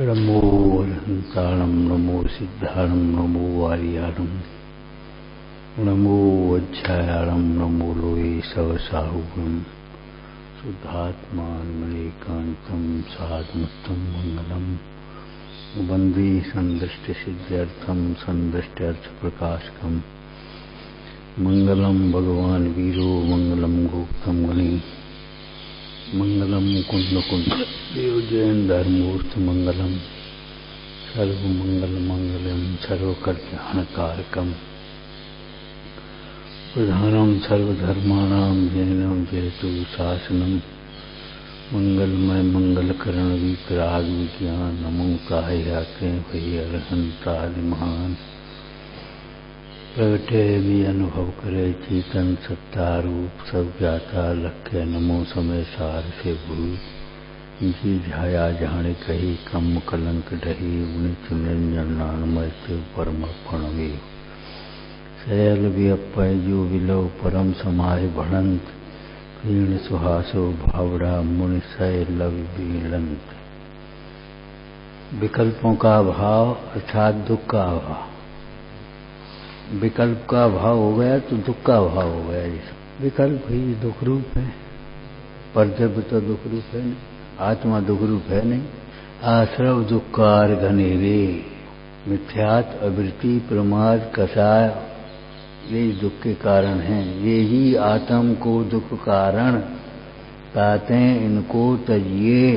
नमो अरहंताणं नमो सिद्धाणं नमो आर्याणं नमो वज्रायाणं नमो लोये सवसाहुगं शुद्धात्मानमेकान्तं साधुमत्तं मंगलम वंदे संदृष्टिसिद्ध्यर्थं संदृष्ट्यर्थप्रकाशकं मंगलम भगवान वीरो मंगलम गुप्तम गणि मंगलम मुकुंद देव जैन धर्मूर्त मंगलम सर्वमंगलम सर्वकल्याणकारकम प्रधानम सर्वधर्माणां जैनम जयतु शासनम मंगलमय मंगलकरण विकराग विज्ञान नमो काह्याके भय अरहंतादि महान प्रगटे भी अनुभव करे चेतन सत्ता रूप सब ज्ञाता लक्ष्य नमो समय सार से भूत जी झाया जाने कही कम कलंक ढही उनिच निरंजन नानमय से परमर्पण वे सयल भी अपय जो विलव परम समाय भणंत क्षीण सुहासो भावड़ा मुनि सय लव बीलंत। विकल्पों का अभाव अर्थात दुख का अभाव। विकल्प का अभाव हो गया तो दुख का अभाव हो गया। विकल्प ही दुख रूप है, परजब तो दुख रूप है नहीं, आत्मा दुख रूप है नहीं। आश्रव दुखकार घनेरे मिथ्यात अवृत्ति प्रमाद कषाय ये दुख के कारण हैं। ये ही आत्म को दुख कारण कहते इनको तजिए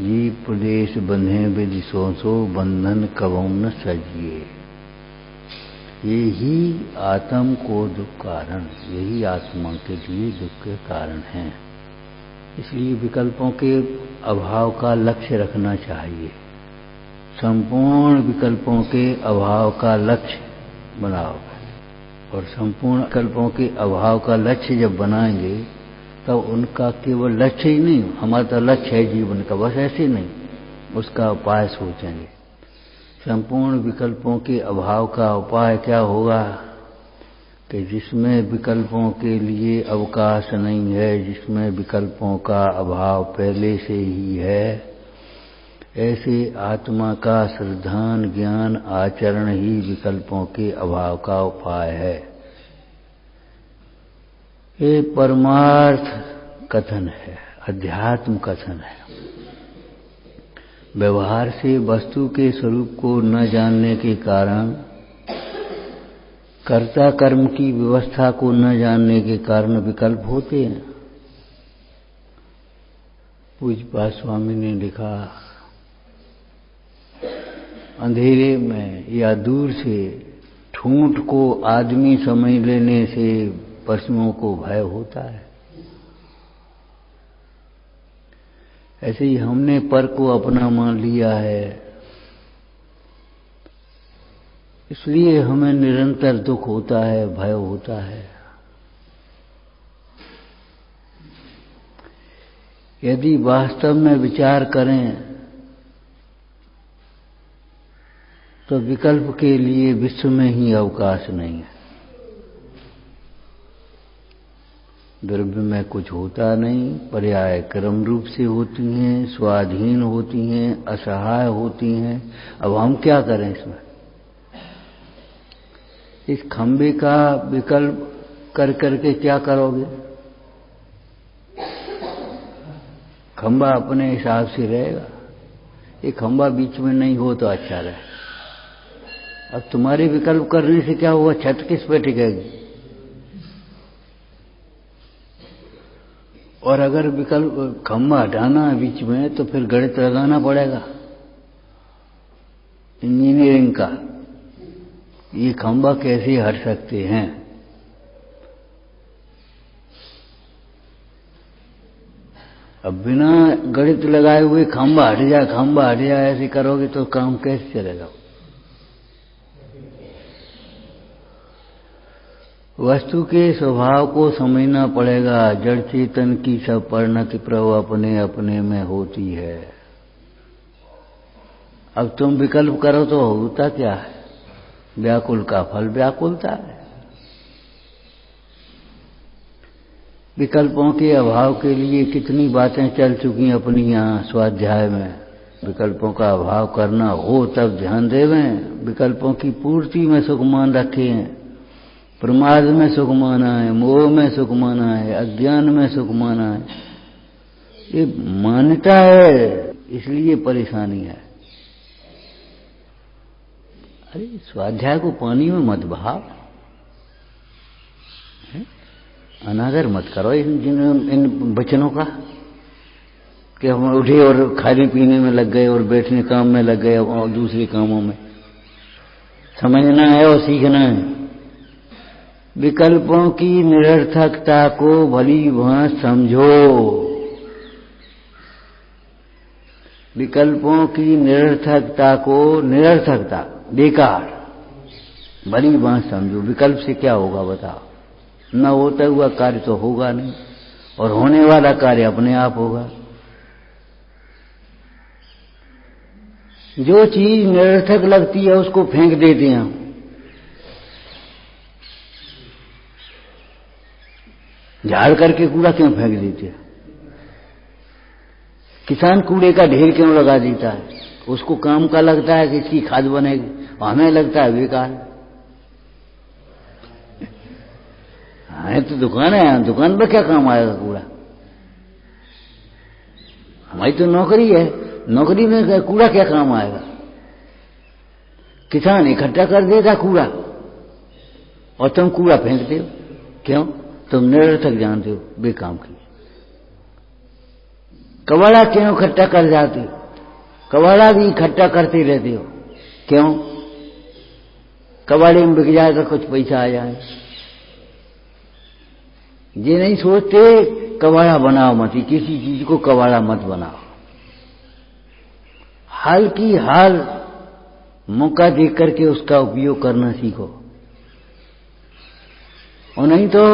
ये प्रदेश बंधे विधि सो बंधन कबहु न सजिए। ये ही आत्म को दुख कारण, यही आत्मा के लिए दुख के कारण हैं। इसलिए विकल्पों के अभाव का लक्ष्य रखना चाहिए। संपूर्ण विकल्पों के अभाव का लक्ष्य बनाओ और संपूर्ण विकल्पों के अभाव का लक्ष्य जब बनाएंगे तब उनका केवल लक्ष्य ही नहीं, हमारा तो लक्ष्य है जीवन का, बस ऐसे नहीं, उसका उपाय सोचेंगे। संपूर्ण विकल्पों के अभाव का उपाय क्या होगा कि जिसमें विकल्पों के लिए अवकाश नहीं है, जिसमें विकल्पों का अभाव पहले से ही है, ऐसे आत्मा का श्रद्धान ज्ञान आचरण ही विकल्पों के अभाव का उपाय है। ये परमार्थ कथन है, अध्यात्म कथन है। व्यवहार से वस्तु के स्वरूप को न जानने के कारण, कर्ता कर्म की व्यवस्था को न जानने के कारण विकल्प होते हैं। पूज्यपाद स्वामी ने लिखा, अंधेरे में या दूर से ठूंठ को आदमी समझ लेने से पशुओं को भय होता है। ऐसे ही हमने पर को अपना मान लिया है, इसलिए हमें निरंतर दुख होता है, भय होता है। यदि वास्तव में विचार करें तो विकल्प के लिए विश्व में ही अवकाश नहीं है। द्रव्य में कुछ होता नहीं, पर्याय क्रम रूप से होती हैं, स्वाधीन होती हैं, असहाय होती हैं। अब हम क्या करें इसमें? इस खंबे का विकल्प कर करके क्या करोगे? खंबा अपने हिसाब से रहेगा, ये खंबा बीच में नहीं हो तो अच्छा रहे। अब तुम्हारे विकल्प करने से क्या हुआ? छत किस पे टिकेगी? और अगर विकल्प खंबा हटाना है बीच में तो फिर गणित लगाना पड़ेगा, इंजीनियरिंग का। ये खंबा कैसे हट सकते हैं? अब बिना गणित लगाए हुए खंबा हट जाए ऐसे करोगे तो काम कैसे चलेगा? वस्तु के स्वभाव को समझना पड़ेगा। जड़ चेतन की सब परिणति प्रभु अपने अपने में होती है। अब तुम विकल्प करो तो होता क्या है? व्याकुल का फल व्याकुलता है। विकल्पों के अभाव के लिए कितनी बातें चल चुकी अपनी यहाँ स्वाध्याय में। विकल्पों का अभाव करना हो तब ध्यान देवें। विकल्पों की पूर्ति में सुख मान रखे हैं, प्रमाद में सुख माना है, मोह में सुख माना है, अज्ञान में सुख माना है। ये मान्यता है, इसलिए परेशानी है। अरे स्वाध्याय को पानी में मत बहाओ, अनादर मत करो इन वचनों का कि हम उठे और खाने पीने में लग गए और बैठने काम में लग गए और दूसरे कामों में। समझना है और सीखना है। विकल्पों की निरर्थकता को भली भांति समझो। विकल्पों की निरर्थकता को, निरर्थकता बेकार, भली भांति समझो। विकल्प से क्या होगा बताओ? न होता हुआ कार्य तो होगा नहीं, और होने वाला कार्य अपने आप होगा। जो चीज निरर्थक लगती है उसको फेंक देते हैं। झाड़ करके कूड़ा क्यों फेंक देते हैं? किसान कूड़े का ढेर क्यों लगा देता है? उसको काम का लगता है कि इसकी खाद बनेगी, हमें लगता है बेकार। हाँ तो दुकान है, दुकान पर क्या काम आएगा कूड़ा? हमारी तो नौकरी है, नौकरी में कूड़ा क्या काम आएगा? किसान इकट्ठा कर देगा कूड़ा और तुम कूड़ा फेंकते हो। क्यों? तुम निरर्थक जानते हो, बेकाम की। कबाड़ा क्यों इकट्ठा कर जाते हो? कबाड़ा भी इकट्ठा करते रहते हो। क्यों? कबाड़े में बिक जाएगा, कुछ पैसा आ जाए। ये नहीं सोचते कबाड़ा बनाओ मत, किसी चीज को कबाड़ा मत बनाओ। हाल की हाल मौका देख करके उसका उपयोग करना सीखो। और नहीं तो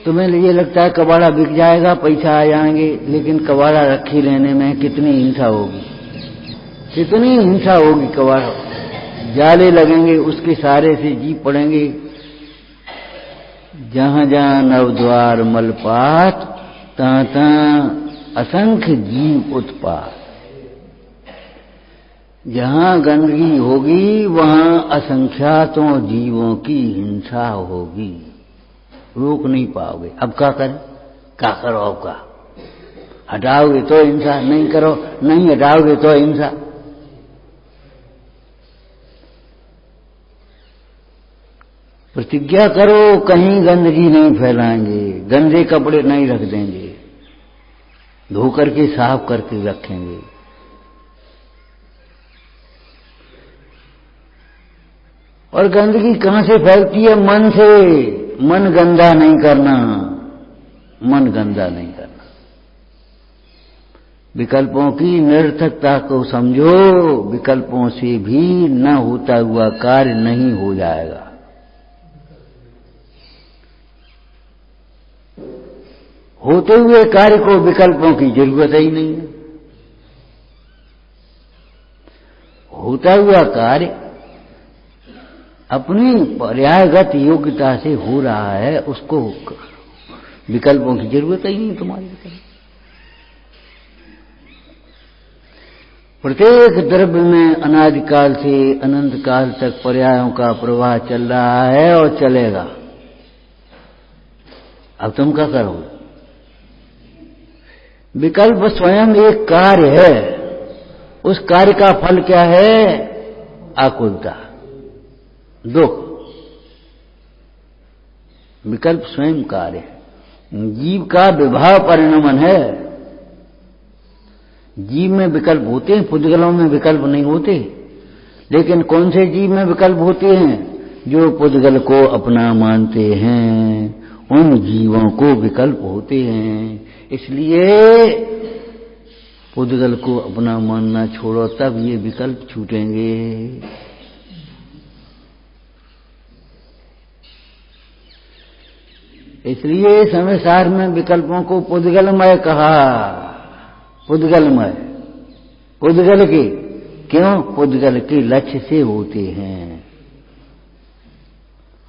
तुम्हें ये लगता है कबाड़ा बिक जाएगा, पैसा आ जाएंगे, लेकिन कबाड़ा रखे रहने में कितनी हिंसा होगी, कितनी हिंसा होगी। कबाड़ा जाले लगेंगे, उसके सारे से जीव पड़ेंगे। जहां जहां नवद्वार मलपात, तहां तहां असंख्य जीव उत्पात। जहां गंदगी होगी वहां असंख्यातों जीवों की हिंसा होगी, रोक नहीं पाओगे। अब क्या करें? क्या करो? अब का हटाओगे तो हिंसा, नहीं करो, नहीं हटाओगे तो हिंसा। प्रतिज्ञा करो कहीं गंदगी नहीं फैलाएंगे, गंदे कपड़े नहीं रख देंगे, धो करके साफ करके रखेंगे। और गंदगी कहां से फैलती है? मन से। मन गंदा नहीं करना, मन गंदा नहीं करना। विकल्पों की निरर्थकता को समझो। विकल्पों से भी न होता हुआ कार्य नहीं हो जाएगा। होते हुए कार्य को विकल्पों की जरूरत ही नहीं है। होता हुआ कार्य अपनी पर्यायगत योग्यता से हो रहा है, उसको विकल्पों की जरूरत ही नहीं तुम्हारे भीतर। प्रत्येक द्रव्य में अनादिकाल से अनंत काल तक पर्यायों का प्रवाह चल रहा है और चलेगा। अब तुम क्या करोगे? विकल्प स्वयं एक कार्य है, उस कार्य का फल क्या है? आकुलता, दुख। विकल्प स्वयं कार्य है, जीव का विभाव परिणमन है। जीव में विकल्प होते हैं, पुद्गलों में विकल्प नहीं होते। लेकिन कौन से जीव में विकल्प होते हैं? जो पुद्गल को अपना मानते हैं, उन जीवों को विकल्प होते हैं। इसलिए पुद्गल को अपना मानना छोड़ो, तब ये विकल्प छूटेंगे। इसलिए संसार में विकल्पों को पुद्गलमय कहा। पुद्गलमय, पुद्गल के क्यों? पुद्गल के लक्ष्य से होते हैं।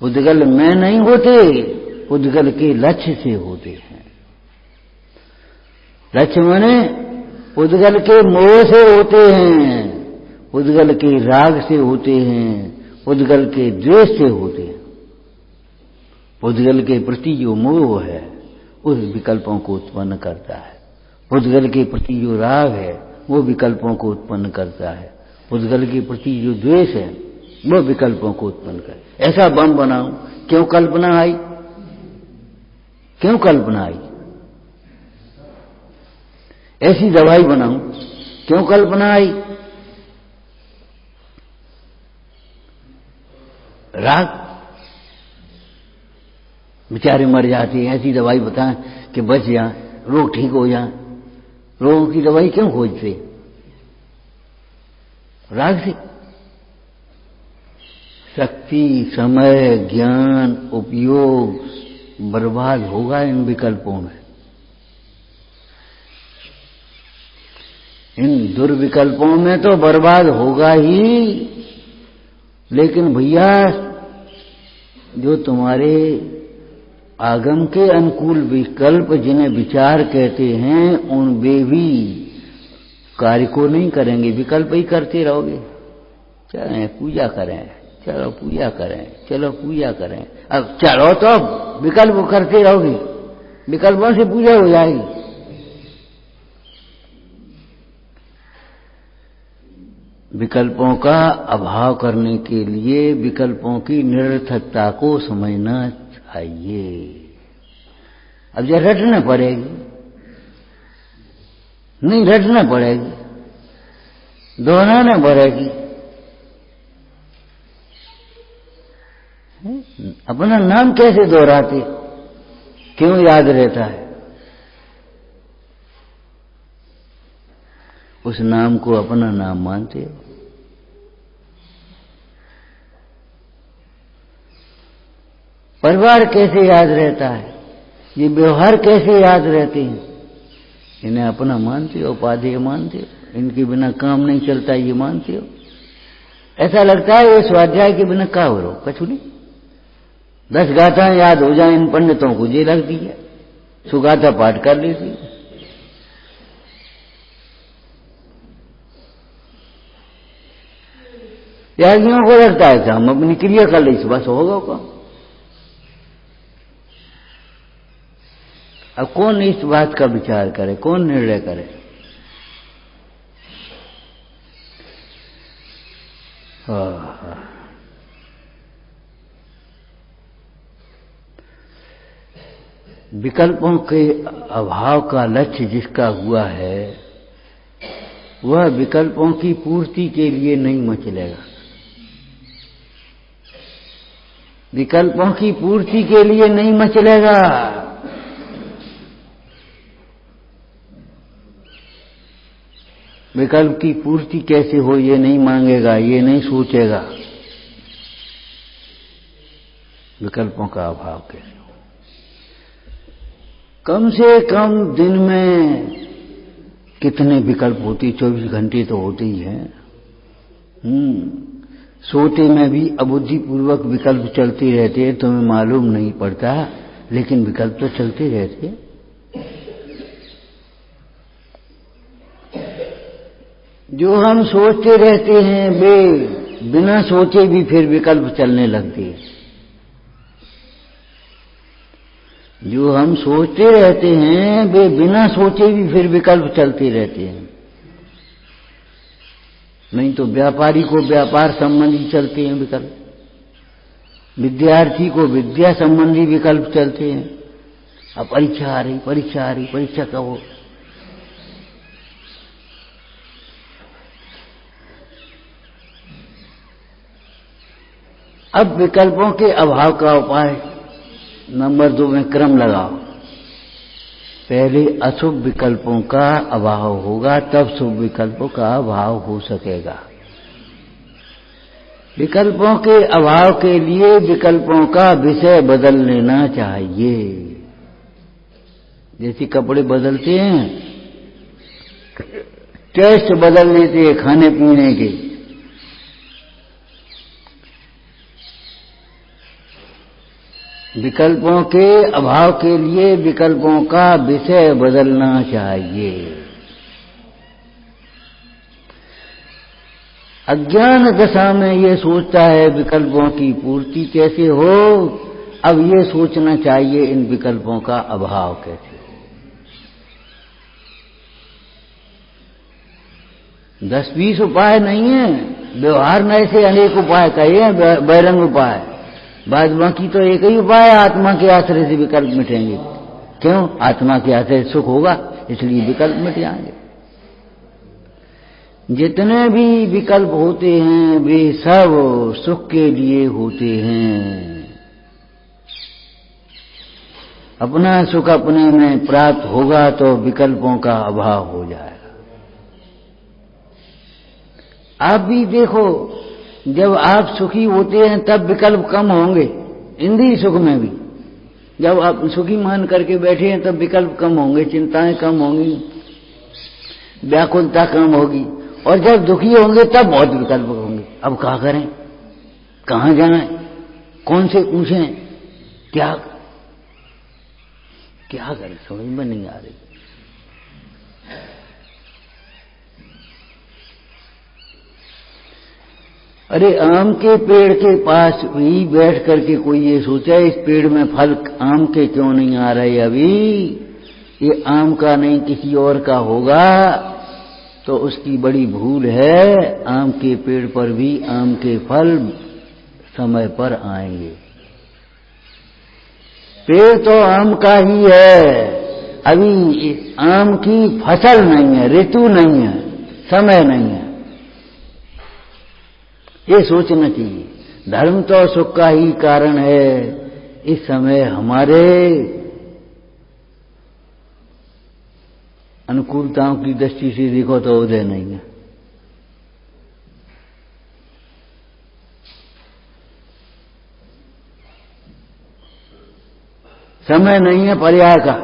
पुद्गल में नहीं होते, पुद्गल के लक्ष्य से होते हैं। लक्ष्य माने उद्गल के मोह से होते हैं, उद्गल के राग से होते हैं, उद्गल के द्वेष से होते हैं। उद्गल के प्रति जो मोह है उस विकल्पों को उत्पन्न करता है, उद्गल के प्रति जो राग है वो विकल्पों को उत्पन्न करता है, उद्गल के प्रति जो द्वेष है वो विकल्पों को उत्पन्न करे। ऐसा बम बनाऊं, क्यों कल्पना आई? क्यों कल्पना आई? ऐसी दवाई बनाऊं, क्यों कल्पना आई? राग। बेचारे मर जाते हैं, ऐसी दवाई बताएं कि बच जाए, रोग ठीक हो जाए। रोगों की दवाई क्यों खोजते? राग से। शक्ति, समय, ज्ञान, उपयोग बर्बाद होगा इन विकल्पों में, इन दुर्विकल्पों में तो बर्बाद होगा ही। लेकिन भैया जो तुम्हारे आगम के अनुकूल विकल्प जिन्हें विचार कहते हैं उन वे भी कार्य को नहीं करेंगे, विकल्प ही करते रहोगे। चलें पूजा करें, चलो पूजा करें, चलो पूजा करें, अब चलो तो अब विकल्प करते रहोगे, विकल्पों से पूजा हो जाएगी। विकल्पों का अभाव करने के लिए विकल्पों की निरर्थकता को समझना चाहिए। अब जब रटना पड़ेगी, नहीं रटना पड़ेगी, दोहराना पड़ेगी। अपना नाम कैसे दोहराते, क्यों याद रहता है? उस नाम को अपना नाम मानते हो। परिवार कैसे याद रहता है, ये व्यवहार कैसे याद रहते हैं? इन्हें अपना मानते हो, उपाधेय मानते हो, इनके बिना काम नहीं चलता ये मानते हो। ऐसा लगता है ये स्वाध्याय के बिना क्या हो रहा, कछु नहीं। 10 गाथाएं याद हो जाए इन पंडितों को, ये लग दी है, सुगाथा पाठ कर लेती। त्यागियों को लगता है कि हम अपनी क्रिया कर ली, बस होगा काम। अब कौन इस बात का विचार करे, कौन निर्णय करे? विकल्पों के अभाव का लक्ष्य जिसका हुआ है वह विकल्पों की पूर्ति के लिए नहीं मचलेगा। विकल्पों की पूर्ति के लिए नहीं मचलेगा। विकल्प की पूर्ति कैसे हो ये नहीं मांगेगा, ये नहीं सोचेगा। विकल्पों का अभाव कैसे हो? कम से कम दिन में कितने विकल्प होते? 24 घंटे तो होते ही हैं। सोते में भी अबुद्धिपूर्वक विकल्प चलते रहते हैं, तुम्हें मालूम नहीं पड़ता, लेकिन विकल्प तो चलते रहते हैं। जो हम सोचते रहते हैं वे बिना सोचे भी फिर विकल्प चलने लगते हैं। जो हम सोचते रहते हैं वे बिना सोचे भी फिर विकल्प चलते रहते हैं। नहीं तो व्यापारी को व्यापार संबंधी चलते हैं विकल्प, विद्यार्थी को विद्या संबंधी विकल्प चलते हैं। अब परीक्षा आ रही, परीक्षा आ रही, परीक्षा कब हो? अब विकल्पों के अभाव का उपाय नंबर 2 में क्रम लगाओ। पहले अशुभ विकल्पों का अभाव होगा, तब शुभ विकल्पों का अभाव हो सकेगा। विकल्पों के अभाव के लिए विकल्पों का विषय बदल लेना चाहिए। जैसे कपड़े बदलते हैं, टेस्ट बदल लेते हैं खाने पीने के। विकल्पों के अभाव के लिए विकल्पों का विषय बदलना चाहिए। अज्ञान दशा में ये सोचता है विकल्पों की पूर्ति कैसे हो। अब ये सोचना चाहिए इन विकल्पों का अभाव कैसे हो। 10-20 उपाय नहीं है, व्यवहार में ऐसे अनेक उपाय कहे हैं, बहिरंग उपाय। बाद बाकी तो एक ही उपाय है, आत्मा के आश्रय से विकल्प मिटेंगे। क्यों? आत्मा के आश्रय सुख होगा, इसलिए विकल्प मिट जाएंगे। जितने भी विकल्प होते हैं वे सब सुख के लिए होते हैं। अपना सुख अपने में प्राप्त होगा तो विकल्पों का अभाव हो जाएगा। आप भी देखो, जब आप सुखी होते हैं तब विकल्प कम होंगे, इंद्रिय सुख में भी। जब आप सुखी मान करके बैठे हैं तब विकल्प कम होंगे, चिंताएं कम होंगी, व्याकुलता कम होगी। और जब दुखी होंगे तब बहुत विकल्प होंगे। अब क्या करें, कहां जाएं, कौन से पूछें, क्या करें, समझ में नहीं आ रही। अरे आम के पेड़ के पास भी बैठ करके कोई ये सोचा इस पेड़ में फल आम के क्यों नहीं आ रहे अभी, ये आम का नहीं किसी और का होगा, तो उसकी बड़ी भूल है। आम के पेड़ पर भी आम के फल समय पर आएंगे। पेड़ तो आम का ही है, अभी आम की फसल नहीं है, ऋतु नहीं है, समय नहीं है, ये सोचना चाहिए। धर्म तो सुख का ही कारण है। इस समय हमारे अनुकूलताओं की दृष्टि से देखो तो उदय नहीं है। समय नहीं है पर्याय का।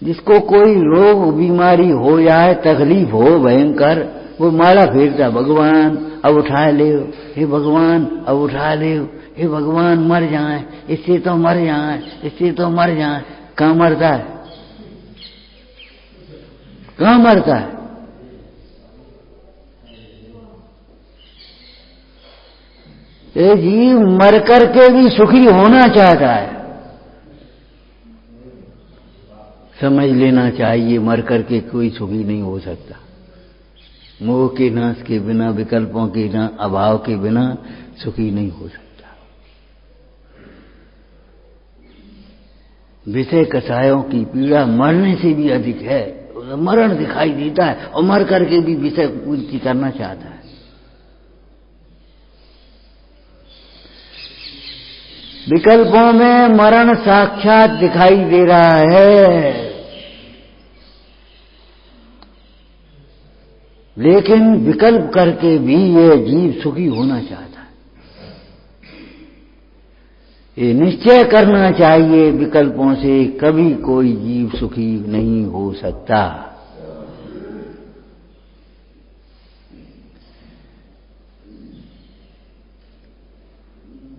जिसको कोई रोग बीमारी हो जाए, तकलीफ हो भयंकर, वो माला फेरता, भगवान अब उठा ले, हे भगवान अब उठा ले, हे भगवान मर जाए, इससे तो मर जाए, इससे तो मर जाए। कहां मरता है, कहां मरता है? ये जीव मर करके भी सुखी होना चाहता है। समझ लेना चाहिए, मर करके कोई सुखी नहीं हो सकता। मोह के नाश के बिना, विकल्पों के अभाव के बिना सुखी नहीं हो सकता। विषय कषायों की पीड़ा मरने से भी अधिक है। मरण दिखाई देता है और मर करके भी विषय पूर्ति करना चाहता है। विकल्पों में मरण साक्षात दिखाई दे रहा है, लेकिन विकल्प करके भी ये जीव सुखी होना चाहता है। ये निश्चय करना चाहिए, विकल्पों से कभी कोई जीव सुखी नहीं हो सकता।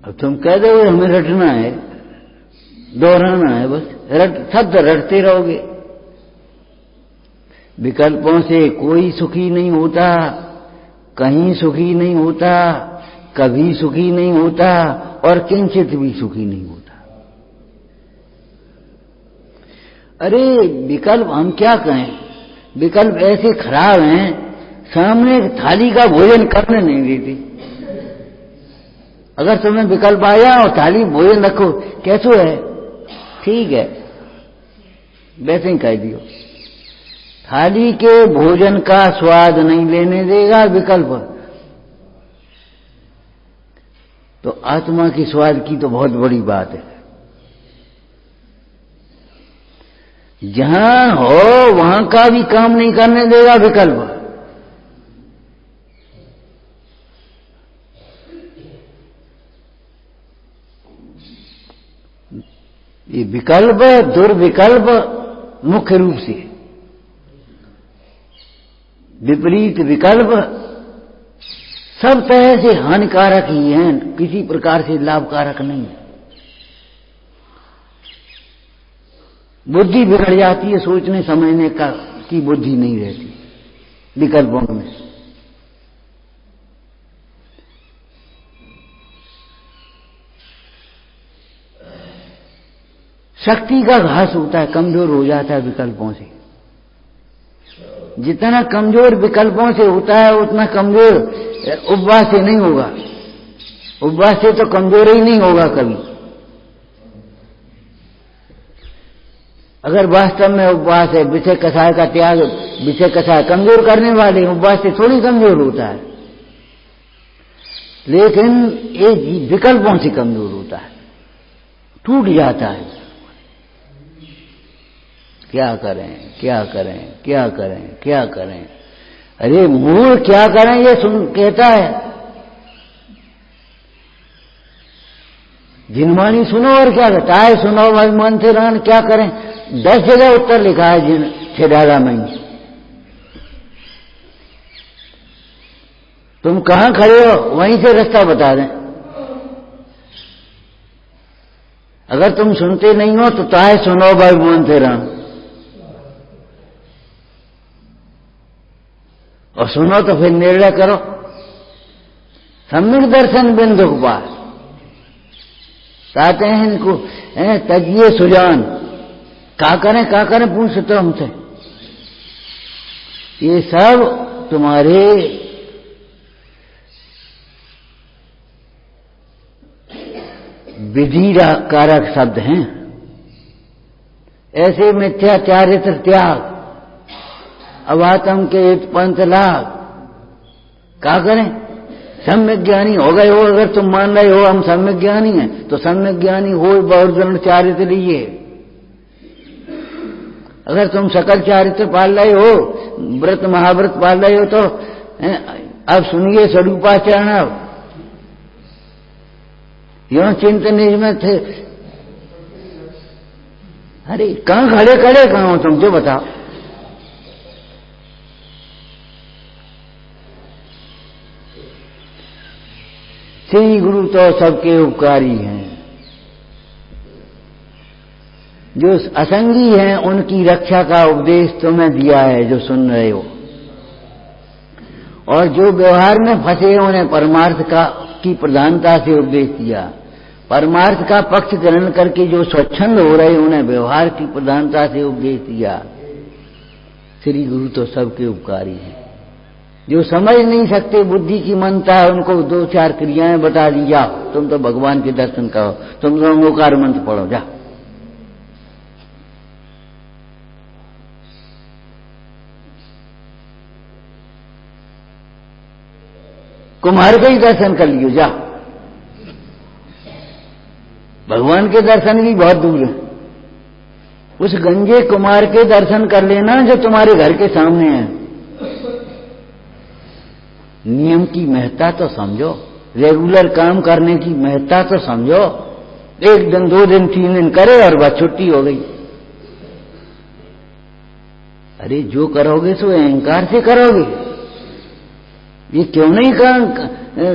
अब तुम कह दो हमें रटना है, दोहराना है, बस शब्द रटते रहोगे। विकल्पों से कोई सुखी नहीं होता, कहीं सुखी नहीं होता, कभी सुखी नहीं होता और किंचित भी सुखी नहीं होता। अरे विकल्प हम क्या कहें, विकल्प ऐसे खराब हैं, सामने थाली का भोजन करने नहीं देते। अगर तुम्हें विकल्प आया और थाली भोजन रखो, कैसो है, ठीक है, वैसे ही कह दियो। थाली के भोजन का स्वाद नहीं लेने देगा विकल्प, तो आत्मा की स्वाद की तो बहुत बड़ी बात है। जहां हो वहां का भी काम नहीं करने देगा विकल्प। ये विकल्प दुर्विकल्प मुख्य रूप से, विपरीत विकल्प सब तरह से हानिकारक ही हैं, किसी प्रकार से लाभकारक नहीं है। बुद्धि बिगड़ जाती है, सोचने समझने का की बुद्धि नहीं रहती। विकल्पों में। शक्ति का घास होता है, कमजोर हो जाता है विकल्पों से। जितना कमजोर विकल्पों से होता है उतना कमजोर उपवास से नहीं होगा। उपवास से तो कमजोर ही नहीं होगा कभी। अगर वास्तव में उपवास है, विषय कषाय का त्याग, विषय कषाय कमजोर करने वाले, उपवास से थोड़ी कमजोर होता है, लेकिन ये विकल्पों से कमजोर होता है, टूट जाता है। क्या करें, क्या करें, क्या करें, क्या करें? अरे मूल क्या करें ये कहता है। जिनवाणी सुनो और क्या कहता है, सुनो भाई मन से रहन, क्या करें? 10 जगह उत्तर लिखा है जिन छेदारा में। तुम कहां खड़े हो वहीं से रास्ता बता दें। अगर तुम सुनते नहीं हो तो ताए सुनो भाई मन से रहन, और सुनो तो फिर निर्णय करो। सम्यक दर्शन बिंदु के पास कहते हैं इनको तजिए सुजान। क्या करें पूछते हो हमसे। ये सब तुम्हारे विधि कारक शब्द हैं। ऐसे मिथ्याचारित्र त्याग, अवातम के पंथ लाभ। क्या करें? सम्यक ज्ञानी हो गए हो। अगर तुम मान रहे हो हम सम्यक ज्ञानी हैं, तो सम्यक ज्ञानी हो बहुजन चारित्र लिए। अगर तुम सकल चारित्र पाल रहे हो, व्रत महाव्रत पाल रहे हो, तो अब सुनिए स्वरूपाचरण। अब यो चिंतन में थे। अरे कहां खड़े कहां हो तुम, जो बताओ। श्री गुरु तो सबके उपकारी हैं। जो असंगी हैं उनकी रक्षा का उपदेश तुम्हें दिया है, जो सुन रहे हो। और जो व्यवहार में फंसे उन्हें परमार्थ का की प्रधानता से उपदेश दिया। परमार्थ का पक्ष ग्रहण करके जो स्वच्छंद हो रहे उन्हें व्यवहार की प्रधानता से उपदेश दिया। श्री गुरु तो सबके उपकारी हैं। जो समझ नहीं सकते, बुद्धि की मनता है, उनको 2-4 क्रियाएं बता दी, जाओ तुम तो भगवान के दर्शन करो, तुम तो ओंकार मंत्र पढ़ो, जा। कुम्हार का ही दर्शन कर लियो, जा। भगवान के दर्शन भी बहुत दूर है। उस गंजे कुमार के दर्शन कर लेना जो तुम्हारे घर के सामने है। नियम की महत्ता तो समझो, रेगुलर काम करने की महत्ता तो समझो। 1 दिन 2 दिन 3 दिन करे और बस छुट्टी हो गई। अरे जो करोगे सो अहंकार से करोगे। ये क्यों नहीं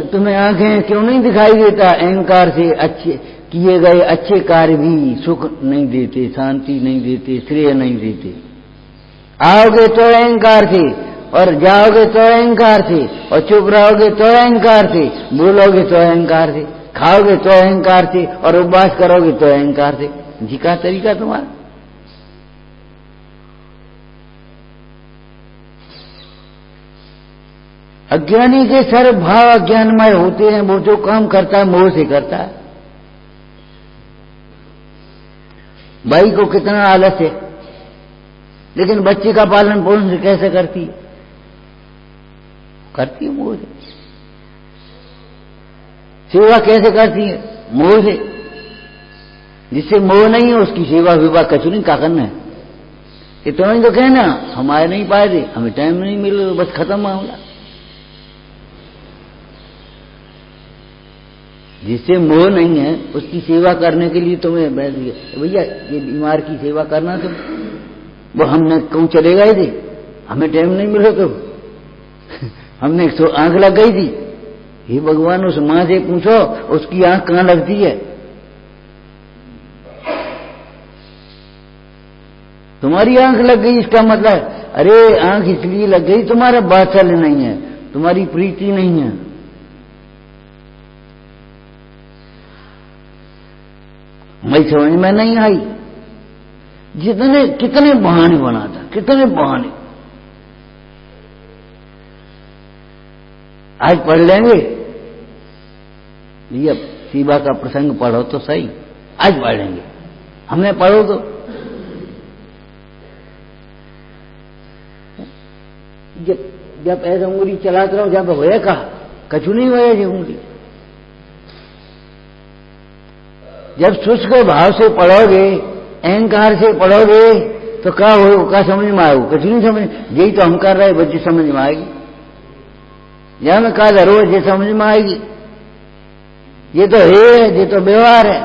तुम्हें आंखें क्यों नहीं दिखाई देता? अहंकार से अच्छे किए गए अच्छे कार्य भी सुख नहीं देते, शांति नहीं देते, श्रेय नहीं देते। आओगे तो अहंकार से, और जाओगे तो अहंकार से, और चुप रहोगे तो अहंकार से, बोलोगे तो अहंकार से, खाओगे तो अहंकार से, और उपवास करोगे तो अहंकार से। जी का तरीका तुम्हारा। अज्ञानी के सर्व भाव अज्ञानमय होते हैं। वो जो काम करता है मोह से करता है। भाई को कितना आलस है, लेकिन बच्चे का पालन पोषण कैसे करती है? करती है मोह से। सेवा कैसे करती है? मोह से। जिससे मोह नहीं है उसकी सेवा विवाह कचुनी का करना है। इतना ही तो कहना, हमारे नहीं पाए थे, हमें टाइम नहीं मिल, बस खत्म मामला। जिससे मोह नहीं है उसकी सेवा करने के लिए तुम्हें बैठ गया, भैया ये बीमार की सेवा करना तुम। वो हमने कहूं चले गए थे, हमें टाइम नहीं मिला, तो हमने आंख लग गई थी। हे भगवान, उस मां से पूछो उसकी आंख कहां लगती है। तुम्हारी आंख लग गई इसका मतलब अरे आंख इसलिए लग गई तुम्हारा वात्सल्य नहीं है, तुम्हारी प्रीति नहीं है। मैं समझ में नहीं आई। जितने कितने बहाने बनाता, कितने बहाने। आज पढ़ लेंगे ये शिवा का प्रसंग पढ़ो तो सही, आज पढ़ लेंगे। हमने पढ़ो तो जब ऐसा उंगली चलाते रहो, जब होए कहा कछु नहीं होया जी उंगली। जब शुष्क भाव से पढ़ोगे, अहंकार से पढ़ोगे तो क्या हो, क्या समझ में आएगा? कुछ नहीं समझ। यही तो हम कर रहे बच्चे समझ में आएगी। यहां में कहा धरो ये समझ में आएगी। ये तो है, ये तो व्यवहार है,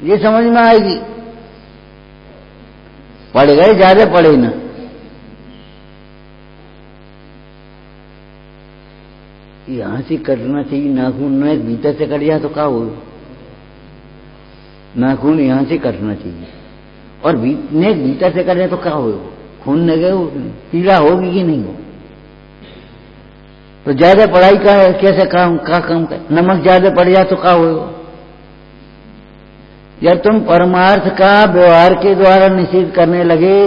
ये समझ में आएगी। पढ़ गए, ज्यादा पढ़े ना। यहां से कटना चाहिए नाखून, में भीतर से कट जाए तो क्या हो? नाखून यहां से कटना चाहिए और भीतर से कट जाए तो क्या हो? खून न गए, पीड़ा होगी कि नहीं हो? तो ज्यादा पढ़ाई का कैसे काम कर? नमक ज्यादा पड़ जाए तो क्या हो? जब तुम परमार्थ का व्यवहार के द्वारा निषेध करने लगे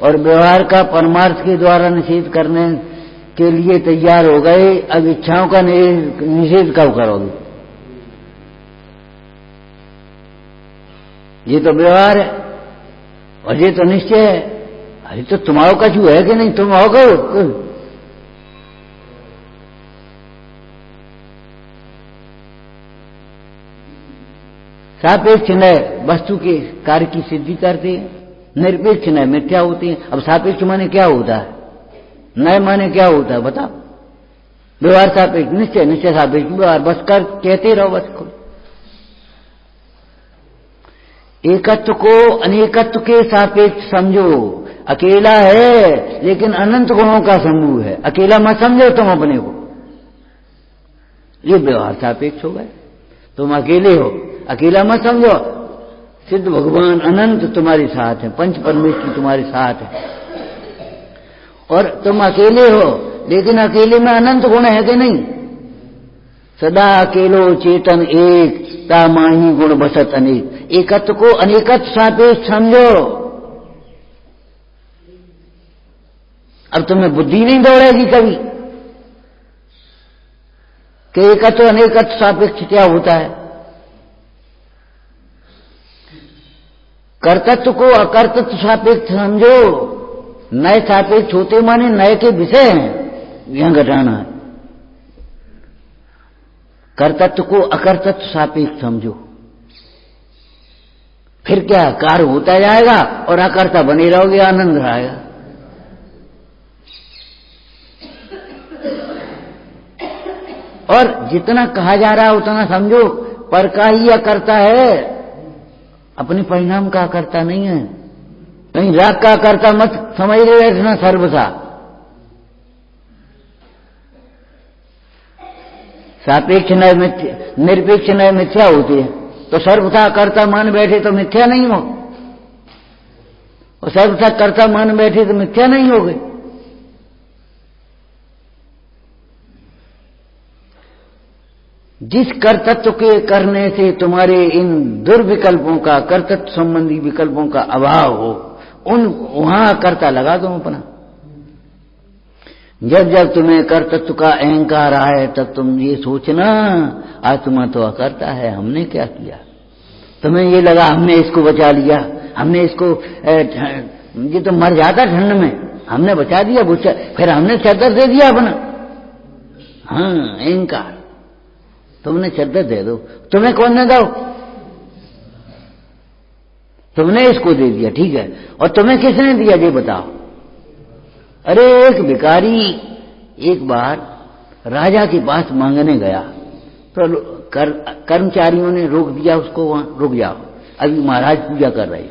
और व्यवहार का परमार्थ के द्वारा निषेध करने के लिए तैयार हो गए, अब इच्छाओं का निषेध कब करोगे? ये तो व्यवहार है और ये तो निश्चय है। अरे तो तुम्हारा कछु है कि नहीं? तुम होगे सापेक्ष नय वस्तु के कार्य की सिद्धि करते हैं, निरपेक्ष नय मिथ्या होती है। अब सापेक्ष माने क्या होता है? नय माने क्या होता है बताओ? व्यवहार सापेक्ष, निश्चय निश्चय सापेक्ष व्यवहार। बस कर कहते रहो बस। खुद एकत्व को अनेकत्व के सापेक्ष समझो। अकेला है लेकिन अनंत गुणों का समूह है। अकेला मत समझो तुम अपने को, ये व्यवहार सापेक्ष हो गए। तुम अकेले हो, अकेला मत समझो। सिद्ध भगवान अनंत तुम्हारे साथ है, पंच परमेश्वर तुम्हारे साथ है और तुम अकेले हो, लेकिन अकेले में अनंत गुण है कि नहीं? सदा अकेलो चेतन एक, ता माही गुण बसत अनेक। एकत्व को अनेकत्व सापेक्ष समझो। अब तुम्हें बुद्धि नहीं दौड़ेगी कभी कि एकत्व अनेकत्व सापेक्ष क्या होता है। कर्तत्व को अकर्तत्व सापेक्ष समझो। नए सापेक्ष होते माने नए के विषय हैं, यहां घटाना है। कर्तत्व को अकर्तत्व सापेक्ष समझो, फिर क्या कार्य होता जाएगा और अकर्ता बने रहोगे, आनंद आएगा। और जितना कहा जा रहा है उतना समझो, पर का ही अकर्ता है, अपने परिणाम का अकर्ता नहीं है। कहीं राग का अकर्ता मत समझ रहे इतना सर्वसा। सापेक्ष नय निरपेक्ष नय मिथ्या होती है, तो सर्वथा कर्ता मान बैठे तो मिथ्या नहीं हो, और सर्वथा कर्ता मान बैठे तो मिथ्या नहीं हो गए। जिस कर्तत्व के करने से तुम्हारे इन दुर्विकल्पों का, कर्तत्व संबंधी विकल्पों का अभाव हो, उन वहां कर्ता लगा दो अपना। जब जब तुम्हें कर्तत्व का अहंकार आए तब तुम ये सोचना आत्मा तो अकर्ता है, हमने क्या किया। तुम्हें ये लगा हमने इसको बचा लिया, हमने इसको ये तो मर जाता ठंड में, हमने बचा दिया, फिर हमने चादर दे दिया अपना। हाँ अहंकार, तुमने चादर दे दो, तुम्हें कौन ने दो? तुमने इसको दे दिया, ठीक है, और तुम्हें किसने दिया ये बताओ। अरे एक भिखारी एक बार राजा के पास मांगने गया तो कर्मचारियों ने रोक दिया उसको, वहां रुक जाओ, अभी महाराज पूजा कर रहे।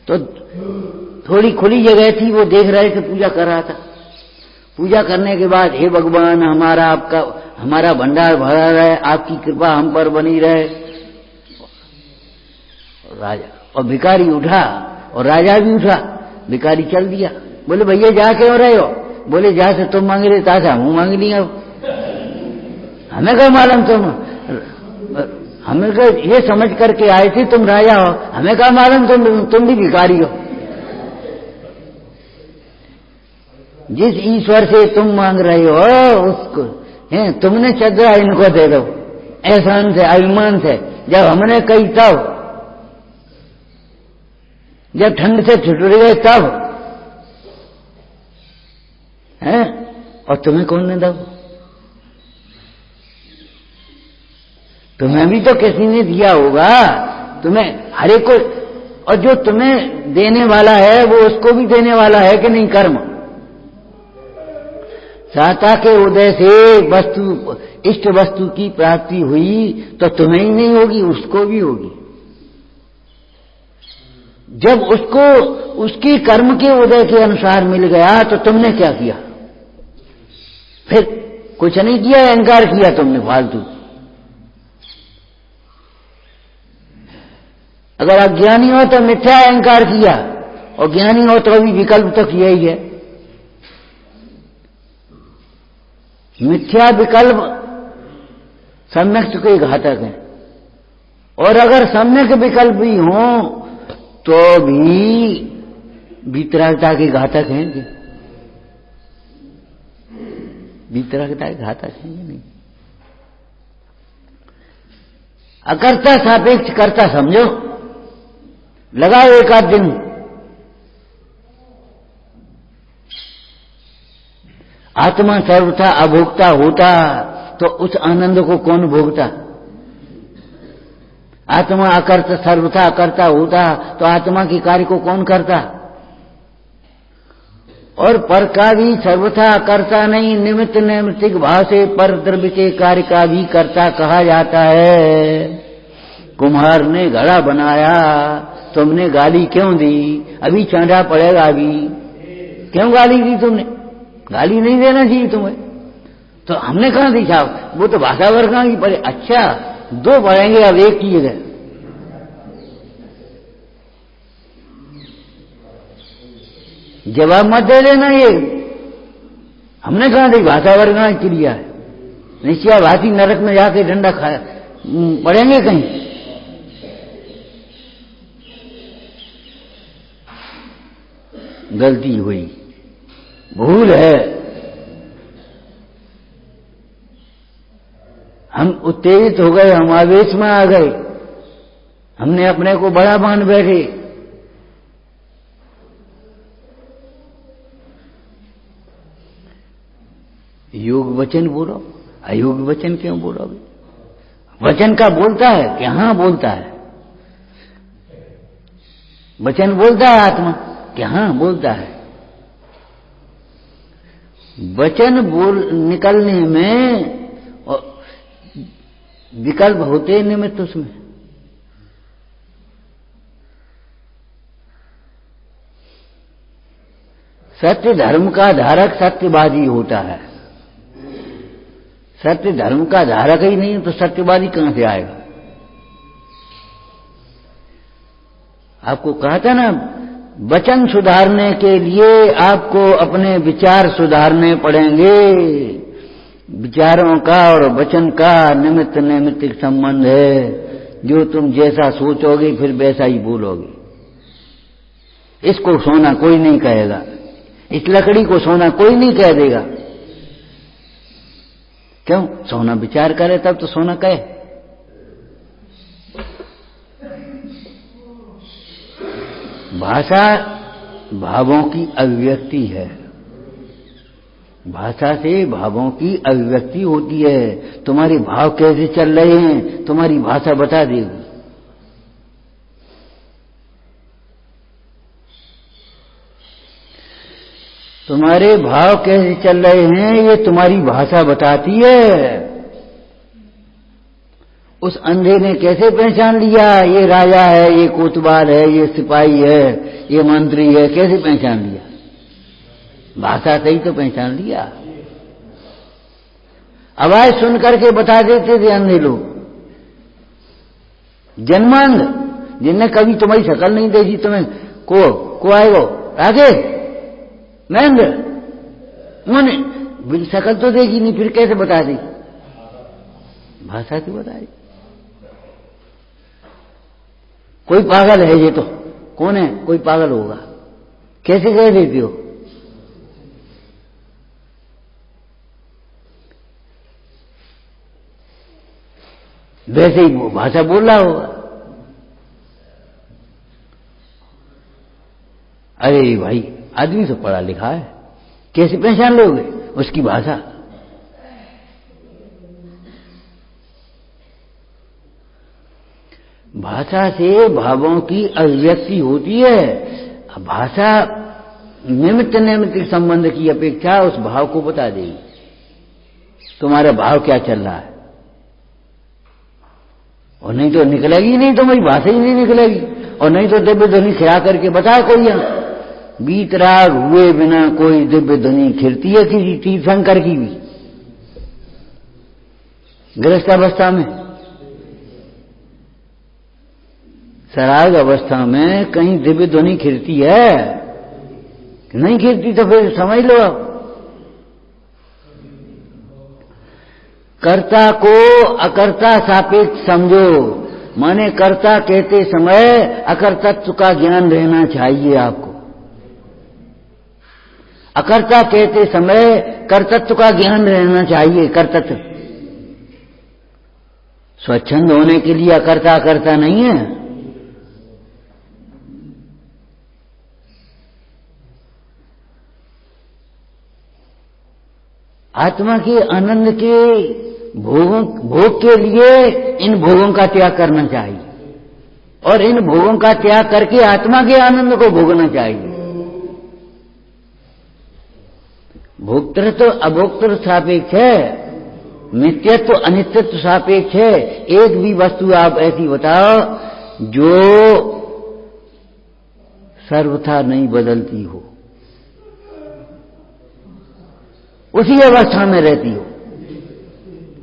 तो थोड़ी खुली जगह थी, वो देख रहे थे पूजा कर रहा था। पूजा करने के बाद हे भगवान हमारा भंडार भरा रहे, आपकी कृपा हम पर बनी रहे। राजा और भिखारी उठा और राजा भी उठा, भिखारी चल दिया। बोले भैया जा क्यों रहे हो? बोले जा से तुम मांग रहे ताजा मुंह मांग लिया। हमें क्या मालूम तुम, हमें क्या ये समझ करके आए थे तुम राजा हो, हमें क्या मालूम तुम भी भिखारी हो। जिस ईश्वर से तुम मांग रहे हो उसको हैं, तुमने चदरा इनको दे दो, एहसान से अभिमान से। जब हमने कही तब, जब ठंड से ठिठुर गए तब हैं, और तुम्हें कौन ने दो? तुम्हें भी तो किसी ने दिया होगा, तुम्हें हर एक को, और जो तुम्हें देने वाला है वो उसको भी देने वाला है कि नहीं? कर्म साता के उदय से वस्तु, इष्ट वस्तु की प्राप्ति हुई तो तुम्हें ही नहीं होगी, उसको भी होगी। जब उसको उसकी कर्म के उदय के अनुसार मिल गया तो तुमने क्या किया? फिर कुछ नहीं किया, अहंकार किया तुमने फालतू। अगर अज्ञानी हो तो मिथ्या अहंकार किया, और ज्ञानी हो तो अभी विकल्प तो किया ही है। मिथ्या विकल्प सम्यक के घातक है, और अगर सम्यक विकल्प भी हो तो भी वितरागता के घातक हैं कि वितरागता के घातक हैं कि नहीं? अकर्ता सापेक्ष कर्ता समझो, लगाओ एक आध दिन। आत्मा सर्वथा अभोक्ता होता तो उस आनंद को कौन भोगता? आत्मा अकर्ता सर्वथा अकर्ता होता तो आत्मा के कार्य को कौन करता? और पर का भी सर्वथा अकर्ता नहीं, निमित्त नैमित्तिक भाव से पर द्रव्य के कार्य का भी कर्ता कहा जाता है। कुम्हार ने घड़ा बनाया, तुमने गाली क्यों दी? अभी चांदा पड़ेगा, अभी क्यों गाली दी तुमने? गाली नहीं देना चाहिए तुम्हें। तो हमने कहां दी साहब, वो तो भाषा वर्ग की पड़े। अच्छा, दो पढ़ेंगे अब एक की जगह। जवाब मत दे देना, ये हमने कहां दी, भाषा वर्ग की क्रिया है। निश्चय भाती नरक में जाके डंडा खाया पढ़ेंगे कहीं। गलती हुई, भूल है। हम उत्तेजित हो गए, हम आवेश में आ गए, हमने अपने को बड़ा मान बैठे। योग वचन बोलो, अयोग वचन क्यों बोलोगे? वचन का बोलता है कि हाँ बोलता है, वचन बोलता है आत्मा कि हाँ बोलता है। वचन बोल निकलने में विकल्प होते हैं निमित्त उसमें। सत्य धर्म का धारक सत्यवादी होता है। सत्य धर्म का धारक ही नहीं तो सत्यवादी कहां से आएगा? आपको कहा था ना, वचन सुधारने के लिए आपको अपने विचार सुधारने पड़ेंगे। विचारों का और वचन का निमित्त नैमित्तिक संबंध है। जो तुम जैसा सोचोगे फिर वैसा ही बोलोगे। इसको सोना कोई नहीं कहेगा, इस लकड़ी को सोना कोई नहीं कह देगा। क्यों? सोना विचार करे तब तो सोना कहे। भाषा भावों की अभिव्यक्ति है। भाषा से भावों की अभिव्यक्ति होती है। तुम्हारे भाव कैसे चल रहे हैं तुम्हारी भाषा बता देगी। तुम्हारे भाव कैसे चल रहे हैं ये तुम्हारी भाषा बताती है। उस अंधे ने कैसे पहचान लिया ये राजा है, ये कोतवाल है, ये सिपाही है, ये मंत्री है? कैसे पहचान लिया? भाषा से ही तो पहचान लिया। आवाज सुन करके बता देते थे अंधे लोग। जन्मांध जिनने कभी तुम्हारी शक्ल नहीं देखी, तुम्हें को आएगो आगे महेंद्र उन्होंने शकल तो देखी नहीं, फिर कैसे बता दी? भाषा की बताई। कोई पागल है ये तो, कौन है? कोई पागल होगा, कैसे कह देती हो? वैसे ही वो भाषा बोल रहा होगा। अरे भाई, आदमी तो पढ़ा लिखा है, कैसे पहचान लोगे उसकी भाषा? भाषा से भावों की अभिव्यक्ति होती है। भाषा निमित्त नैमित्तिक संबंध की अपेक्षा उस भाव को बता देगी, तुम्हारा भाव क्या चल रहा है। और नहीं तो निकलेगी नहीं, तुम्हारी भाषा ही नहीं निकलेगी। और नहीं तो दिव्य ध्वनि खिला करके बताए कोई, यहां बीतराग हुए बिना कोई दिव्य ध्वनि खिलती है किसी तीर्थंकर की भी गृहस्थ अवस्था में? सराग अवस्था में कहीं दिव्य ध्वनि खिलती है? नहीं खिलती तो फिर समझ लो आप। कर्ता को अकर्ता सापेक्ष समझो, माने कर्ता कहते समय अकर्तत्व का ज्ञान रहना चाहिए आपको। अकर्ता कहते समय कर्तृत्व का ज्ञान रहना चाहिए। कर्तृत्व स्वच्छंद होने के लिए अकर्ता अकर्ता नहीं है। आत्मा के आनंद के भोग के लिए इन भोगों का त्याग करना चाहिए, और इन भोगों का त्याग करके आत्मा के आनंद को भोगना चाहिए। भोक्तृत्व अभोक्तृत्व सापेक्ष है, नित्यत्व अनित्यत्व सापेक्ष है। एक भी वस्तु आप ऐसी बताओ जो सर्वथा नहीं बदलती हो, उसी अवस्था में रहती हो।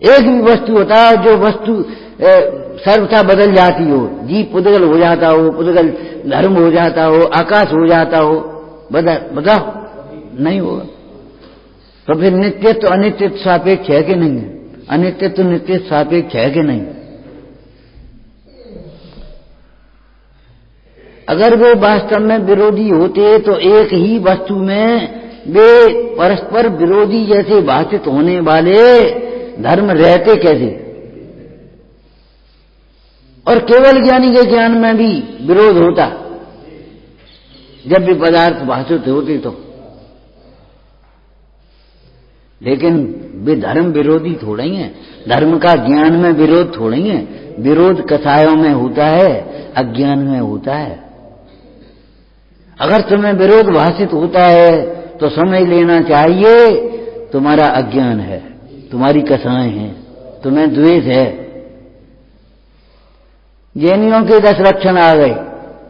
एक भी वस्तु बताओ जो वस्तु सर्वथा बदल जाती हो, जीव पुद्गल हो जाता हो, पुद्गल धर्म हो जाता हो, आकाश हो जाता हो, बताओ, नहीं होगा। तो फिर नित्यत्व अनित्यत्व सापेक्ष है कि नहीं है? अनित्यत्व नित्यत्व सापेक्ष है कि नहीं? अगर वे वास्तव में विरोधी होते तो एक ही वस्तु में वे परस्पर विरोधी जैसे भाषित होने वाले धर्म रहते कैसे? और केवल ज्ञानी के ज्ञान में भी विरोध होता जब भी पदार्थ भाषित होते तो। लेकिन वे धर्म विरोधी थोड़ा ही है, धर्म का ज्ञान में विरोध थोड़ा ही है। विरोध कसायों में होता है, अज्ञान में होता है। अगर तुम्हें विरोध भाषित होता है तो समझ लेना चाहिए तुम्हारा अज्ञान है, तुम्हारी कसाएं हैं, तुम्हें द्वेष है। जैनियों के 10 लक्षण आ गए।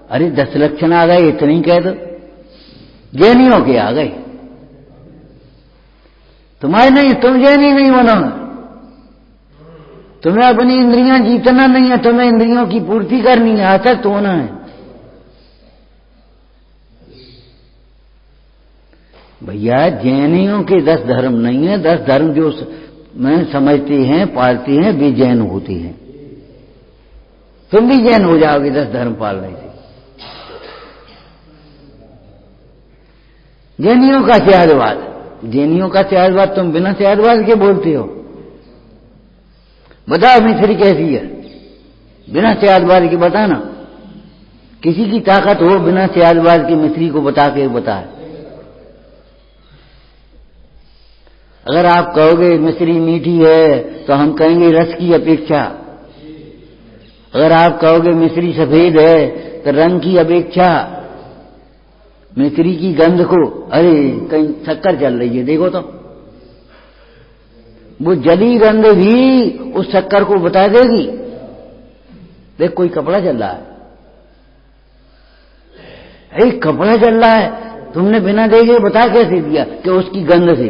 अरे 10 लक्षण आ गए इतने ही कह दो, जैनियों के आ गए, तुम्हारे नहीं। तुम जैनी नहीं बनो, तुम्हें अपनी इंद्रियां जीतना नहीं है, तुम्हें इंद्रियों की पूर्ति करनी है, आसक्त होना है। भैया जैनियों के 10 धर्म नहीं है, 10 धर्म जो मैं समझते हैं पालते हैं वे जैन होते हैं। तुम भी जैन हो जाओगे 10 धर्म पालने से। जैनियों का त्यागवाद, जैनियों का त्यागवाद तुम बिना त्यागवाद के बोलते हो। बताओ मिस्री कैसी है बिना त्यागवाद के? बताना, किसी की ताकत हो बिना त्यागवाद के मिस्री को बता के बताए। अगर आप कहोगे मिश्री मीठी है तो हम कहेंगे रस की अपेक्षा। अगर आप कहोगे मिश्री सफेद है तो रंग की अपेक्षा। मिश्री की गंध को, अरे कहीं शक्कर चल रही है देखो तो, वो जली गंध भी उस शक्कर को बता देगी। देख कोई कपड़ा चल रहा है, अरे कपड़ा चल रहा है, तुमने बिना देखे बता कैसे दिया कि उसकी गंध से?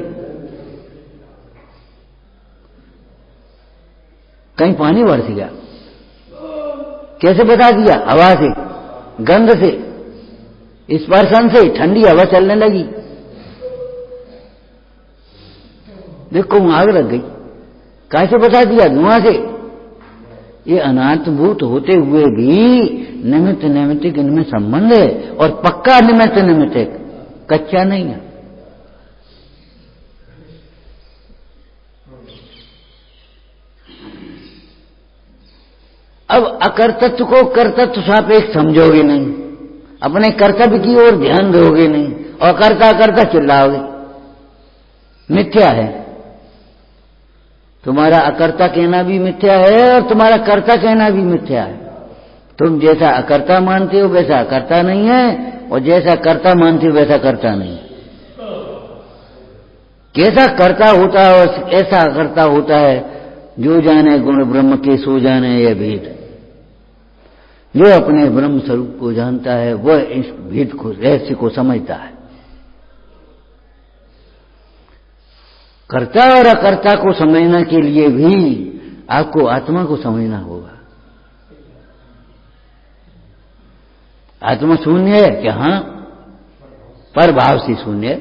कहीं पानी बरस गया, कैसे बता दिया? हवा से, गंध से, स्पर्शन से, ठंडी हवा चलने लगी। देखो वहां आग लग गई, कैसे बता दिया? धुआं से। ये अनात्मभूत होते हुए भी निमित्त नैमित्तिक इनमें संबंध है, और पक्का निमित्त नैमित्तिक, कच्चा नहीं है। अब अकर्तत्व को कर्तत्व सापेक्ष समझोगे नहीं, अपने कर्तव्य की ओर ध्यान दोगे नहीं, और करता करता चिल्लाओगे, मिथ्या है। तुम्हारा अकर्ता कहना भी मिथ्या है और तुम्हारा कर्ता कहना भी मिथ्या है। तुम जैसा अकर्ता मानते हो वैसा कर्ता नहीं है, और जैसा कर्ता मानते हो वैसा कर्ता नहीं है। कैसा कर्ता होता है और ऐसा अकर्ता होता है, जो जाने गुण ब्रह्म के सो जाने यह भेद। जो अपने ब्रह्म स्वरूप को जानता है वह इस भेद को, रहस्य को समझता है। कर्ता और अकर्ता को समझने के लिए भी आपको आत्मा को समझना होगा। आत्मा शून्य है क्या? हाँ, परभाव से शून्य है,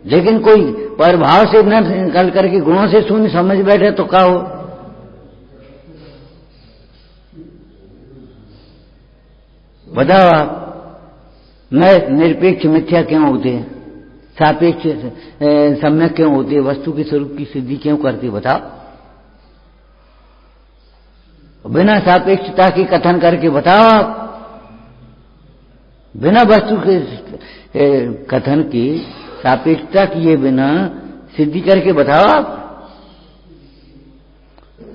लेकिन कोई परभाव से न निकल करके गुणों से शून्य समझ बैठे तो क्या हो? बताओ आप, मैं निरपेक्ष मिथ्या क्यों होते हैं, सापेक्ष सम्यक क्यों होते हैं, वस्तु के स्वरूप की सिद्धि क्यों करते, बताओ। बिना सापेक्षता के कथन करके बताओ आप, बिना वस्तु के कथन की सापेक्षता किए बिना सिद्धि करके बताओ आप।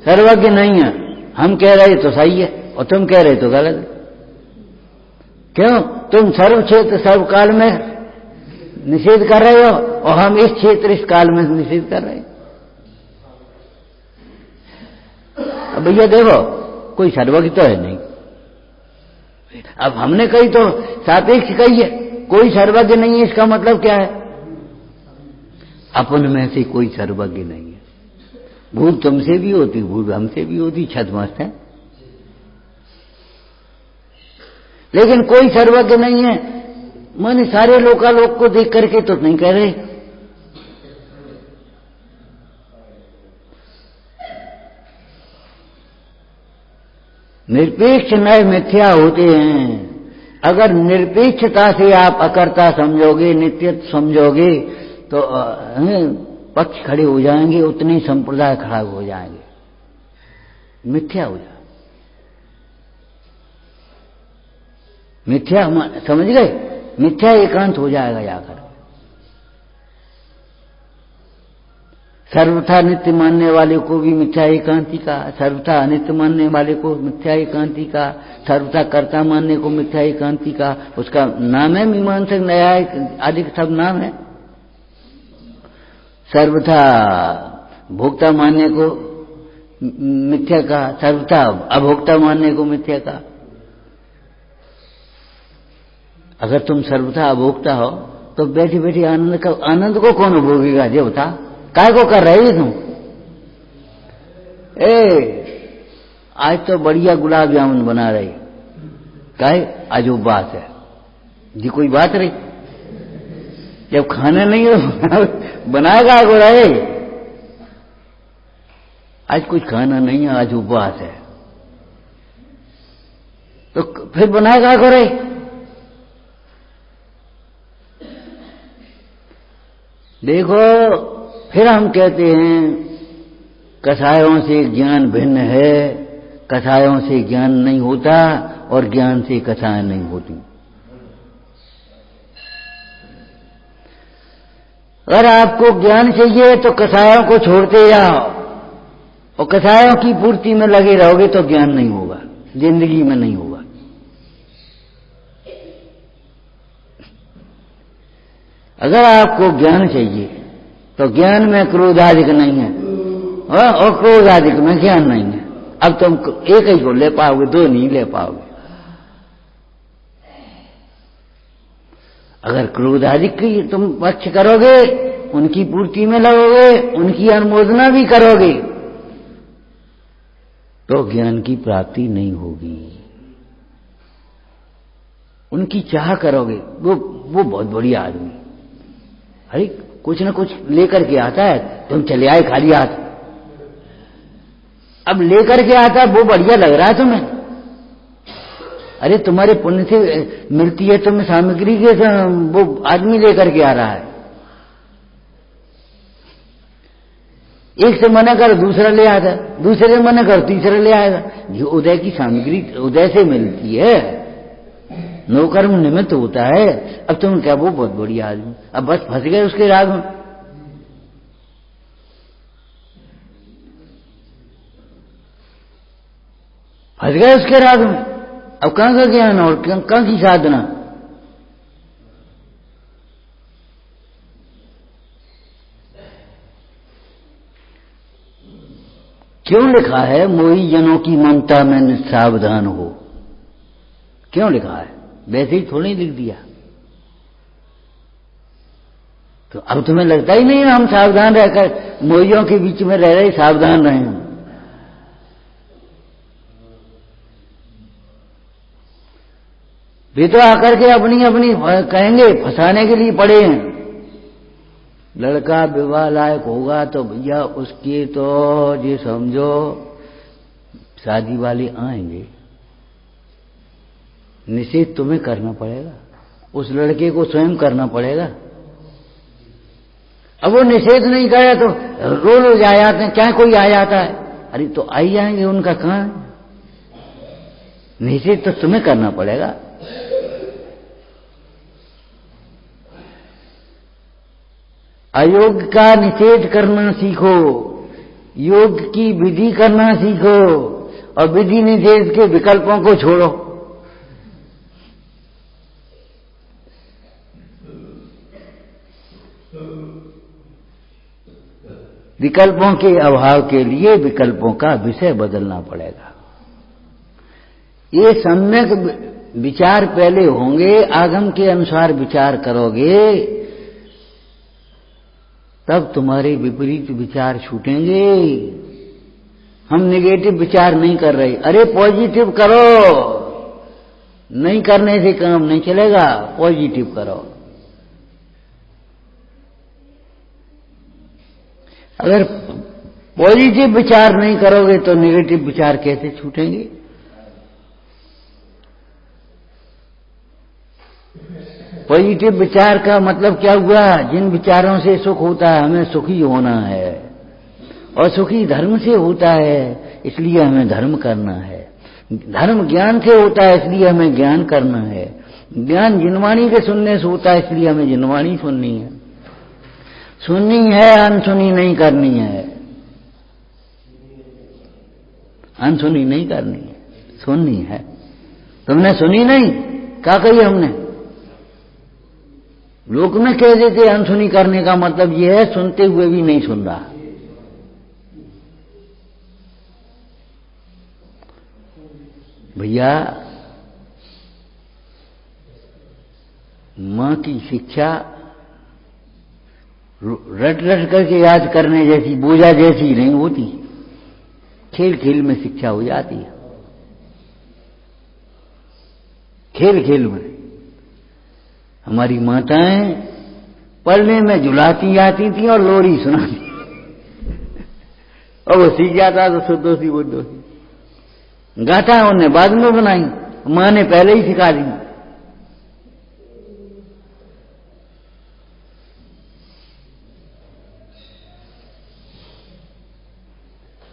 सर्वज्ञ नहीं है, हम कह रहे तो सही है और तुम कह रहे तो गलत है। क्यों? तुम सर्व क्षेत्र सर्वकाल में निषेध कर रहे हो और हम इस क्षेत्र इस काल में निषेध कर रहे हैं। अब भैया देखो, कोई सर्वज्ञ तो है नहीं। अब हमने कही तो सापेक्ष कही है, कोई सर्वज्ञ नहीं है, इसका मतलब क्या है? अपन में से कोई सर्वज्ञ नहीं है। भूल तुमसे भी होती, भूल हमसे भी होती, छदमस्त है, लेकिन कोई सर्वज्ञ नहीं है। माने सारे लोकालोक को देख करके तो नहीं कह रहे। निरपेक्ष नए मिथ्या होते हैं। अगर निरपेक्षता से आप अकर्ता समझोगे, नित्यत्व समझोगे, तो पक्ष खड़े हो जाएंगे, उतने संप्रदाय खड़ा हो जाएंगे, मिथ्या हो जाएगा। मिथ्या समझ गए? मिथ्या एकांत हो जाएगा जाकर। सर्वथा नित्य मानने वाले को भी मिथ्या एकांति का, सर्वथा अनित्य मानने वाले को मिथ्या एकांति का, सर्वथा कर्ता मानने को मिथ्या एकांति का। उसका नाम है मीमांसक, न्यायिक आदि सब नाम है। सर्वथा भोक्ता मानने को मिथ्या का, सर्वथा अभोक्ता मानने को मिथ्या का। अगर तुम सर्वथा अभोक्ता हो तो बैठी बैठी आनंद को कौन भोगेगा? ये बता, काय को कर रही तुम? आज तो बढ़िया गुलाब जामुन बना रही, काहे? आज उपवास है जी, कोई बात रही? जब खाना नहीं हो बनाएगा को रहे, आज कुछ खाना नहीं है, आज उपवास है, तो फिर बनाएगा को रहे? देखो, फिर हम कहते हैं कसायों से ज्ञान भिन्न है, कसायों से ज्ञान नहीं होता और ज्ञान से कसाय नहीं होती। अगर आपको ज्ञान चाहिए तो कसायों को छोड़ते जाओ, और कसायों की पूर्ति में लगे रहोगे तो ज्ञान नहीं होगा, जिंदगी में नहीं होगा। अगर आपको ज्ञान चाहिए तो ज्ञान में क्रोधाधिक नहीं है, और क्रोधाधिक में ज्ञान नहीं है। अब तुम एक ही को ले पाओगे, दो नहीं ले पाओगे। अगर क्रोधाधिक की तुम पक्ष करोगे, उनकी पूर्ति में लगोगे, उनकी अनुमोदना भी करोगे, तो ज्ञान की प्राप्ति नहीं होगी। उनकी चाह करोगे, वो बहुत बढ़िया आदमी, अरे कुछ न कुछ लेकर के आता है, तुम चले आए खाली हाथ। अब लेकर के आता है वो बढ़िया लग रहा है तुम्हें, अरे तुम्हारे पुण्य से मिलती है तुम्हें सामग्री के, वो आदमी लेकर के आ रहा है। एक से मना कर दूसरा ले आता, दूसरे से मना कर तीसरा ले आएगा। ये उदय की सामग्री उदय से मिलती है, नौकर्म निमित्त होता है। अब तुम क्या, वो बहुत बढ़िया आदमी, अब बस फंस गए उसके राग में। फंस गए उसके राग में। अब कहां का ज्ञान और कहां की साधना? क्यों लिखा है मोही जनों की ममता में सावधान हो? क्यों लिखा है? वैसे ही थोड़ी लिख दिया। तो अब तुम्हें लगता ही नहीं हम सावधान रहकर मोहियों के बीच में रह रहे सावधान रहे हम। वे तो आकर के अपनी अपनी कहेंगे फंसाने के लिए पड़े हैं। लड़का विवाह लायक होगा तो भैया उसके तो ये समझो शादी वाले आएंगे। निषेध तुम्हें करना पड़ेगा, उस लड़के को स्वयं करना पड़ेगा। अब वो निषेध नहीं करे तो रोज आ जाते हैं, क्या कोई आ जाता है, अरे तो आई जाएंगे, उनका कहां है? निषेध तो तुम्हें करना पड़ेगा। अयोग का निषेध करना सीखो, योग की विधि करना सीखो, और विधि निषेध के विकल्पों को छोड़ो। विकल्पों के अभाव के लिए विकल्पों का विषय बदलना पड़ेगा। ये सम्यक विचार पहले होंगे, आगम के अनुसार विचार करोगे तब तुम्हारे विपरीत विचार छूटेंगे। हम नेगेटिव विचार नहीं कर रहे, अरे पॉजिटिव करो। नहीं करने से काम नहीं चलेगा, पॉजिटिव करो। अगर पॉजिटिव विचार नहीं करोगे तो नेगेटिव विचार कैसे छूटेंगे? पॉजिटिव विचार का मतलब क्या हुआ? जिन विचारों से सुख होता है हमें सुखी होना है, और सुखी धर्म से होता है इसलिए हमें धर्म करना है। धर्म ज्ञान से होता है इसलिए हमें ज्ञान करना है। ज्ञान जिनवाणी के सुनने से होता है इसलिए हमें जिनवाणी सुननी है। सुननी है, अनसुनी नहीं करनी है। अनसुनी नहीं करनी है, सुननी है। तुमने सुनी नहीं, क्या कही हमने? लोक में कह देते अनसुनी करने का मतलब यह है सुनते हुए भी नहीं सुन रहा। भैया मां की शिक्षा रट रट करके याद करने जैसी, बोझा जैसी नहीं होती। खेल खेल में शिक्षा हो जाती है, खेल खेल में। हमारी माताएं पढ़ने में झुलाती जाती थी और लोरी सुनाती और वो सीख जाता तो सुदोषी बुद्धोषी। गाथा उन्हें बाद में बनाई, मां ने पहले ही सिखा दी।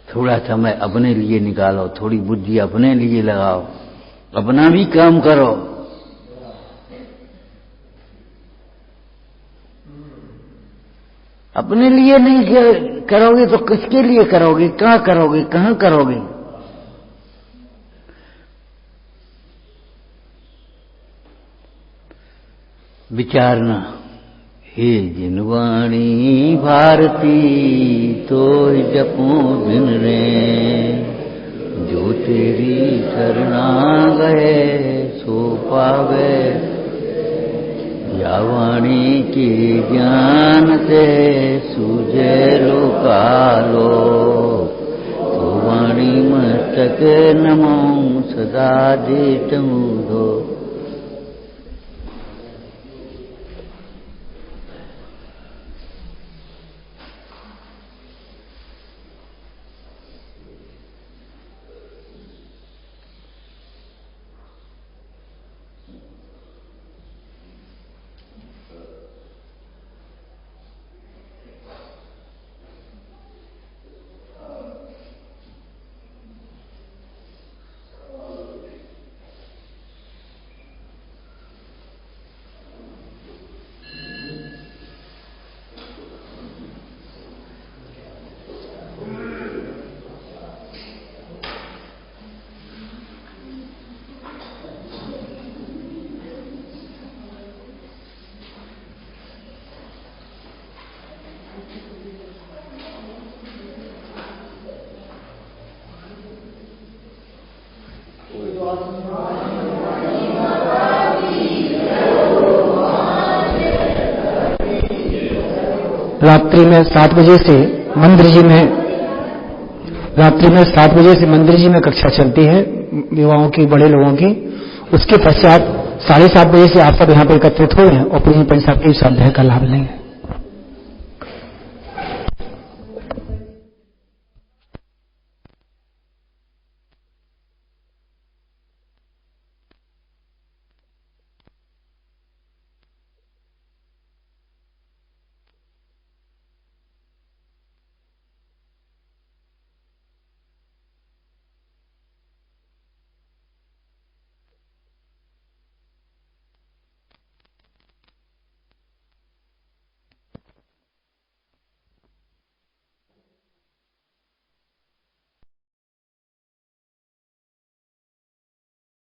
थोड़ा समय अपने लिए निकालो, थोड़ी बुद्धि अपने लिए लगाओ, अपना भी काम करो। अपने लिए नहीं करोगे तो किसके लिए करोगे? कहां करोगे? कहां करोगे? विचारना, हे जिनवाणी भारती तो जपो दिन रे, जो तेरी शरणा गए सो पावे। या वाणी के ज्ञान से सूझे लोकालो, तो वाणी मस्तक नमो सदा देतमु दो। रात्रि में 7 बजे से मंदिर जी में कक्षा चलती है युवाओं की, बड़े लोगों की। उसके पश्चात 7:30 बजे से आप सब यहाँ पर एकत्रित हो रहे हैं और पूर्ण पंच साहब के स्वाध्याय का लाभ लेंगे।